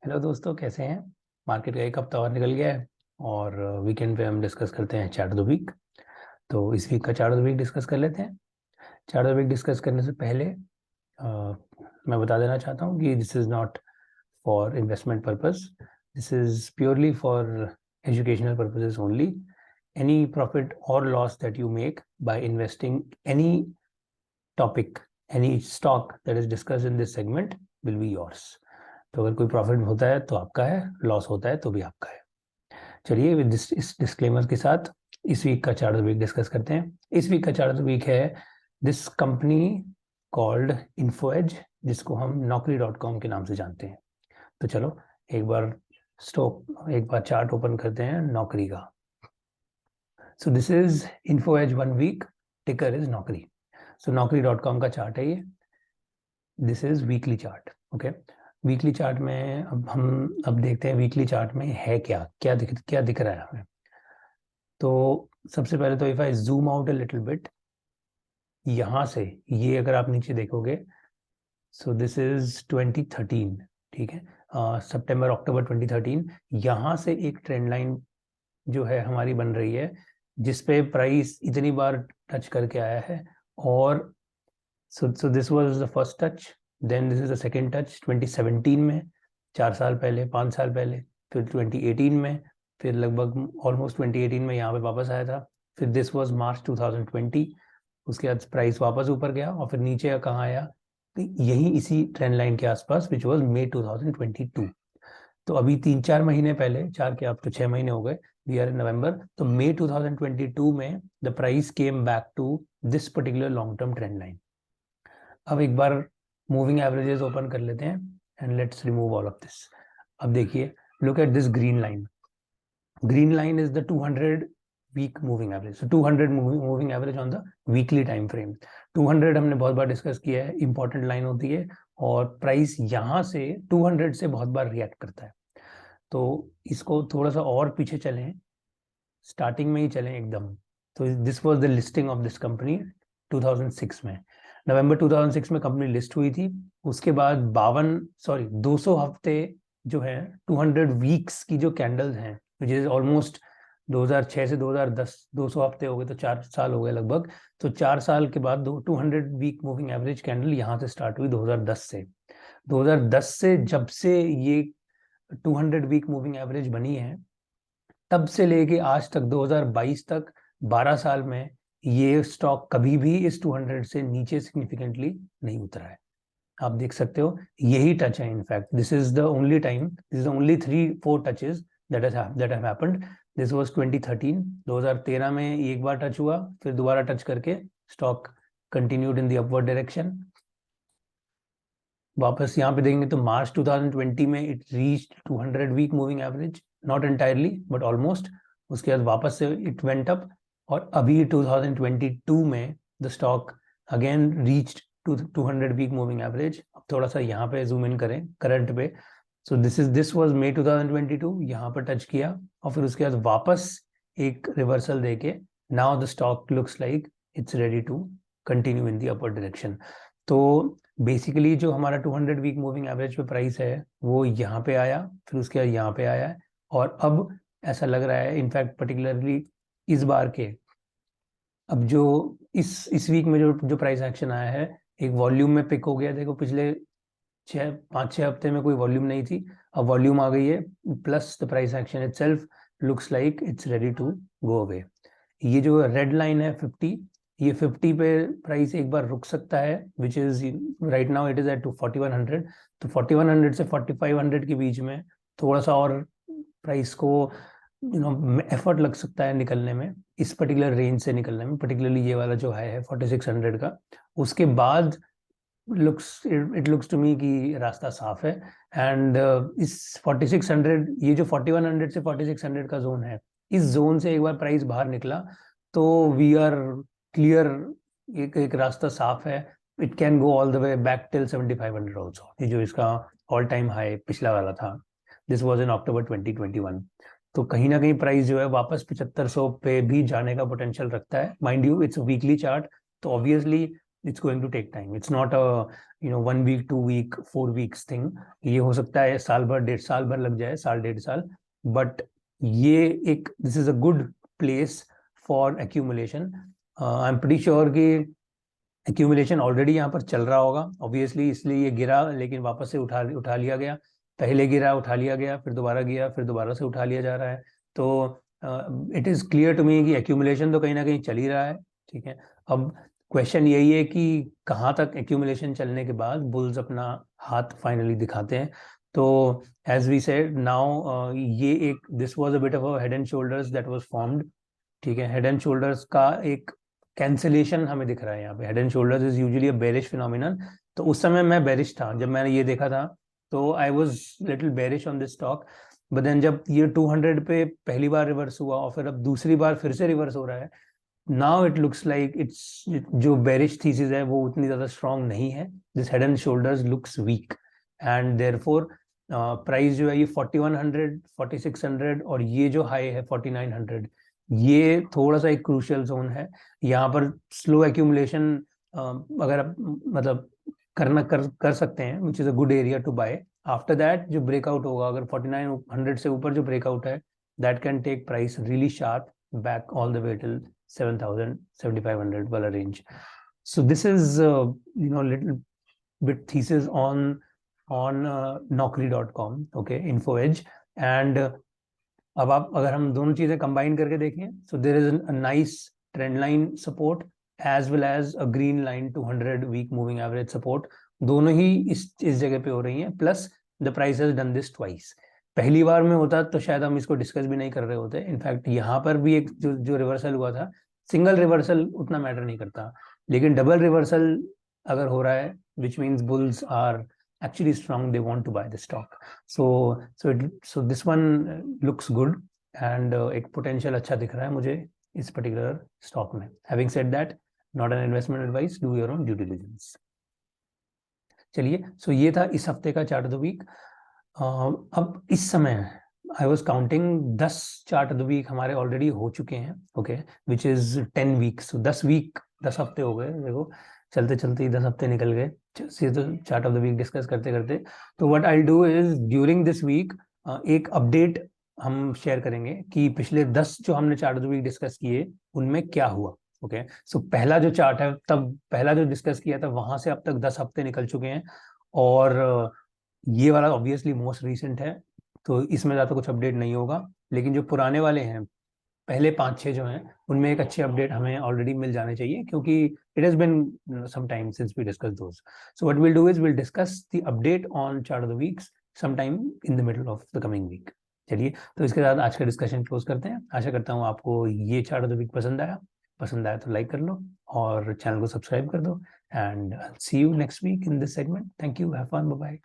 Hello दोस्तों, कैसे हैं। मार्केट का एक हफ्ता और निकल गया है और वीकेंड पे हम डिस्कस करते हैं चार्ट ऑफ द वीक। तो इस वीक का chart of the week discuss कर लेते हैं। Chart of the week discuss करने से पहले मैं बता देना चाहता हूँ कि this is not for investment purpose, this is purely for educational purposes only. Any profit और loss that you make by investing any topic, any stock that is discussed in this segment will be yours. तो अगर कोई profit होता है तो आपका है, loss होता है तो भी आपका है। चलिए इस डिस्क्लेमर के साथ इस वीक का chart of the week discuss करते हैं। इस वीक का चार्ट ऑफ द वीक है दिस कंपनी कॉल्ड इन्फोएज, जिसको हम naukri.com के नाम से जानते हैं। तो चलो एक बार चार्ट ओपन करते हैं नौकरी का। So this is Info Edge 1 week, ticker is Naukri. So naukri.com का चार्ट है ये। This is weekly chart. Okay, weekly chart में अब देखते हैं वीकली चार्ट में है क्या दिख रहा है हमें। तो सबसे पहले तो if I zoom out a little bit, यहाँ से ये अगर आप नीचे देखोगे, सो दिस इज 2013, ठीक है, सितंबर अक्टूबर 2013। यहाँ से एक ट्रेंड लाइन जो है हमारी बन रही है, जिसपे प्राइस इतनी बार टच करके आया है। और so this was the first touch, then this is the second touch 2017 में, 4 साल पहले, 5 साल पहले। फिर 2018 में, फिर लगभग ऑलमोस्ट 2018 में यहाँ पे वापस आया था। फिर दिस वाज मार्च 2020। उसके बाद प्राइस वापस ऊपर गया और फिर नीचे कहाँ आया, तो यही इसी ट्रेंड लाइन के आसपास, विच वाज मई 2022। तो अभी 3-4 महीने पहले, चार के अब तो 6 महीने हो गए, वी आर इन नवंबर, तो मई 2022 में the price came back to this particular long term trend line. अब एक बार मूविंग एवरेजेस ओपन कर लेते हैं and let's remove all of this. अब देखिए, look at this green line. Green line is the 200 week moving average, so 200 moving average on the weekly time frame. 200 हमने बहुत बार डिस्कस किया है, इंपॉर्टेंट लाइन होती है और प्राइस यहाँ से 200 से बहुत बार रिएक्ट करता है। तो इसको थोड़ा सा और पीछे चलें, स्टार्टिंग में ही चलें एकदम। तो this was the listing of this company 2006 में, नवंबर 2006 में कंपनी लिस्ट हुई थी। उसके बाद 200 हफ्ते जो है, 200 वीक्स की जो कैंडल्स हैं, विच इज ऑलमोस्ट 2006 से 2010, 200 हफ्ते हो गए तो 4 साल हो गए लगभग। तो 4 साल के बाद 200 वीक मूविंग एवरेज कैंडल यहाँ से स्टार्ट हुई 2010 से। 2010 से जब से ये 200 वीक मूविंग एवरेज बनी है, तब से लेके आज तक 2022 तक, 12 साल में ये स्टॉक कभी भी इस 200 से नीचे सिग्निफिकेंटली नहीं उतरा है। आप देख सकते हो, यही टच है। In fact this is the only time, this is only 3-4 touches that have happened. This was 2013, 2013 में एक बार टच हुआ, फिर दोबारा टच करके stock continued in the upward direction. वापस यहाँ पे देखेंगे तो मार्च 2020 में it reached 200 week moving average, not entirely but almost. उसके बाद वापस से इट वेंट अप और अभी 2022 में the stock again reached 200 week moving average. अब थोड़ा सा यहाँ पे जूम इन करें करंट पे। सो दिस वाज मई 2022, यहाँ पर टच किया और फिर उसके बाद वापस एक रिवर्सल देके now the stock looks like it's ready to continue in the upper direction. तो बेसिकली जो हमारा 200 वीक मूविंग एवरेज पे प्राइस है वो यहाँ पे आया, फिर उसके बाद यहाँ पे आया है, और अब ऐसा लग रहा है इनफैक्ट पर्टिकुलरली इस बार के, अब जो इस वीक में जो प्राइस एक्शन आया है, एक वॉल्यूम में पिक हो गया। देखो पिछले 5-6 हफ्ते में कोई वॉल्यूम नहीं थी, अब वॉल्यूम आ गई है, plus the price action itself looks like it's ready to go away. ये जो रेड लाइन है 50, ये 50 पे प्राइस एक बार रुक सकता है, which is right now it is at 4100। तो 4100 से 4500 के बीच में थोड़ा सा और प्राइस को एफर्ट लग सकता है निकलने में, इस पर्टिकुलर रेंज से निकलने में, पर्टिकुलरली ये वाला जो है 4600 का। उसके बाद इट लुक्स टू मी कि रास्ता साफ है। एंड इस 4600, ये जो 4100 से 4600 का जोन है, इस जोन से एक बार प्राइस बाहर निकला तो वी आर क्लियर, एक रास्ता साफ है। It can go all the way back till 7500 also. ये जो इसका ऑल टाइम हाई पिछला वाला था, दिस वॉज इन अक्टूबर 2021। तो कहीं ना कहीं प्राइस जो है वापस 7500 पे भी जाने का पोटेंशियल रखता है। Mind you it's weekly chart, तो obviously it's going to take time. It's not a 1 week, 2 week, 4 weeks thing. ये हो सकता है साल भर, 1.5 साल भर लग जाए, साल 1.5 साल, बट ये एक this is a good place for accumulation. I am pretty sure कि एक्यूमुलेशन ऑलरेडी यहाँ पर चल रहा होगा ऑब्वियसली, इसलिए ये गिरा लेकिन वापस से उठा लिया गया. पहले गिरा, उठा लिया गया, फिर दोबारा गिरा, फिर दोबारा से उठा लिया जा रहा है. तो it is clear to me कि एक्यूमुलेशन तो कहीं ना कहीं चल ही रहा है. ठीक है, अब क्वेश्चन यही है कि कहाँ तक एक्यूमुलेशन चलने के बाद बुल्स अपना हाथ फाइनली दिखाते हैं. तो एज वी सेड नाउ, ये एक this was a bit of a head and shoulders that was formed. ठीक है, हेड एंड शोल्डर्स का एक कैंसिलेशन हमें दिख रहा है यहाँ पे. Head and shoulders is usually a bearish phenomenon. तो उस समय मैं बेरिश था जब मैंने ये देखा था, तो I was little bearish on this stock. But then जब ये 200 पे पहली बार रिवर्स हुआ और फिर अब दूसरी बार फिर से रिवर्स हो रहा है, now it looks like it's, जो बेरिश थीसिस है वो उतनी ज्यादा स्ट्रांग नहीं है. This head and shoulders looks weak and therefore price जो है ये 4100, 4600 और ये जो हाई है 4900, ये थोड़ा सा एक क्रूशियल जोन है. यहाँ पर स्लो एक्यूमुलेशन अगर आप मतलब कर सकते हैं, which is a good area to buy. After that जो ब्रेकआउट होगा, अगर 4900 से ऊपर जो ब्रेकआउट है, that can take price really sharp back all the way till 7,000, 7,500 वाला range. So this is little bit thesis on Naukri.com, okay, InfoEdge. And अब आप अगर हम दोनों चीजें कंबाइन करके देखें, so there is a nice trend line support as well as a green line 200 week moving average support. दोनों ही इस जगह पे हो रही हैं. Plus the price has done this twice. पहली बार में होता तो शायद हम इसको डिस्कस भी नहीं कर रहे होते. इनफैक्ट यहाँ पर भी एक जो रिवर्सल हुआ था, सिंगल रिवर्सल उतना मैटर नहीं करता, लेकिन डबल रिवर्सल अगर हो रहा है, which means bulls are actually strong, they want to buy the stock. So this one looks good and एक potential अच्छा दिख रहा है मुझे इस particular stock में. Having said that, not an investment advice, do your own due diligence. चलिए, so ये था इस हफ्ते का चार्ट ऑफ द वीक. अब इस समय I was counting 10 chart of the week हमारे ऑलरेडी हो चुके हैं. Okay, which is 10 weeks. 10 हफ्ते हो गए. देखो चलते चलते ही 10 हफ्ते निकल गए, तो chart of the week discuss करते करते. तो what I do is during this week एक अपडेट हम शेयर करेंगे कि पिछले 10 जो हमने chart of the week discuss किए उनमें क्या हुआ. ओके, सो पहला जो चार्ट है, तब पहला जो डिस्कस किया था, वहां से अब तक 10 हफ्ते निकल चुके हैं और ये वाला ऑब्वियसली मोस्ट रीसेंट है, तो इसमें ज़्यादा कुछ अपडेट नहीं होगा. लेकिन जो पुराने वाले हैं, पहले 5-6 जो हैं, उनमें एक अच्छे अपडेट हमें ऑलरेडी मिल जाने चाहिए, क्योंकि it has been some time since we discuss those. So what will do is will discuss the update on chart of the weeks some time in the middle of the coming week. चलिए, तो इसके साथ आज का discussion close करते हैं. आशा करता हूँ आपको ये चार्ट ऑफ द वीक पसंद आया तो लाइक कर लो और चैनल को सब्सक्राइब कर दो. And see you next week in this segment. Thank you, have fun, bye bye.